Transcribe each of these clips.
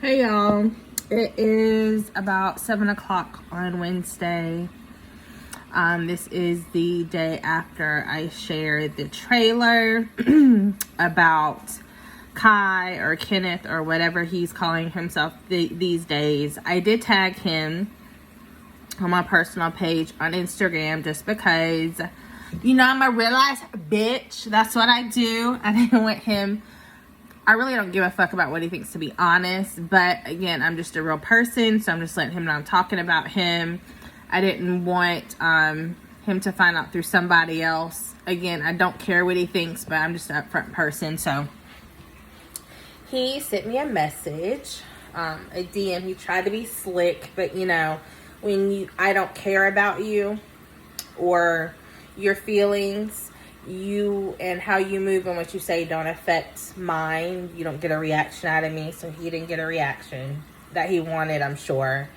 Hey y'all, it is about 7 o'clock on Wednesday. This is the day after I shared the trailer about Kai or Kenneth or whatever he's calling himself these days. I did tag him on my personal page on Instagram just because, you know, I'm a real life bitch. That's what I do. I didn't want him. I really don't give a fuck about what he thinks, to be honest. But again, I'm just a real person, so I'm just letting him know I'm talking about him. I didn't want him to find out through somebody else. Again, I don't care what he thinks, but I'm just an upfront person. So he sent me a message, a DM. He tried to be slick, but you know, when I don't care about you or your feelings, you and how you move and what you say don't affect mine. You don't get a reaction out of me, so he didn't get a reaction that he wanted, I'm sure.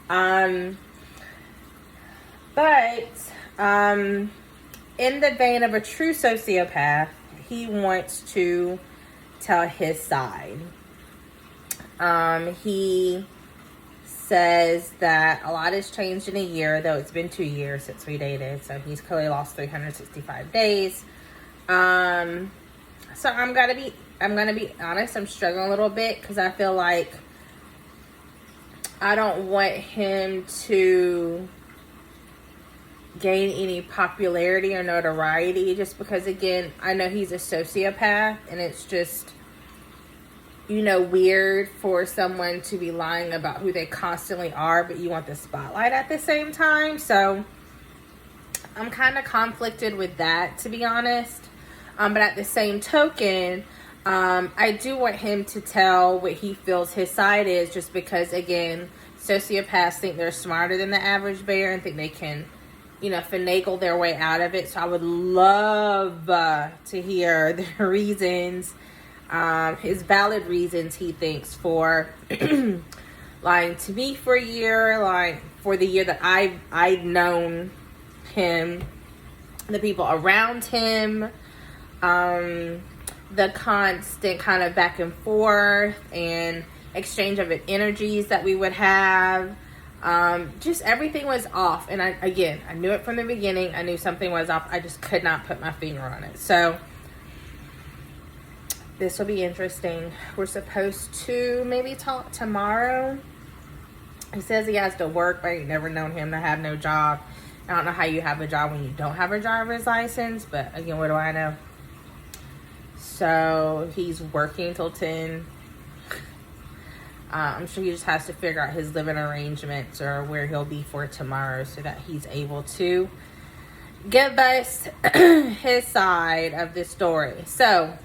But in the vein of a true sociopath, he wants to tell his side. He says that a lot has changed in a year, though it's been 2 years since we dated, so he's clearly lost 365 days. So I'm gonna be honest, I'm struggling a little bit because I feel like I don't want him to gain any popularity or notoriety, just because, again, I know he's a sociopath, and it's just, you know, weird for someone to be lying about who they constantly are, but you want the spotlight at the same time. So I'm kind of conflicted with that, to be honest. But at the same token, I do want him to tell what he feels his side is, just because, again, sociopaths think they're smarter than the average bear and think they can, you know, finagle their way out of it. So I would love to hear the reasons, his valid reasons he thinks for lying to me for a year, like for the year that I've known him, the people around him, the constant kind of back and forth and exchange of energies that we would have. Just everything was off, and I knew it from the beginning. I knew something was off. I just could not put my finger on it. So this will be interesting. We're supposed to maybe talk tomorrow. He says he has to work, but I ain't never known him to have no job. I don't know how you have a job when you don't have a driver's license, but again, what do I know? So he's working till 10. I'm sure he just has to figure out his living arrangements or where he'll be for tomorrow so that he's able to give us his side of the story. So,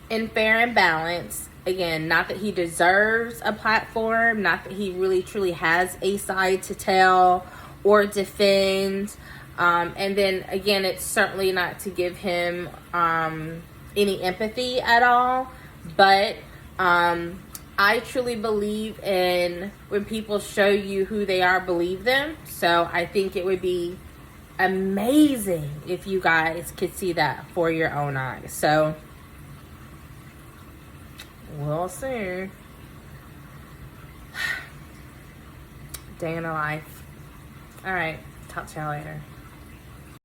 in fair and balance, again, not that he deserves a platform, not that he really truly has a side to tell or defend. And then, again, it's certainly not to give him any empathy at all. But I truly believe in when people show you who they are, believe them. So I think it would be amazing if you guys could see that for your own eyes. So we'll see. Day in the life. All right. Talk to y'all later.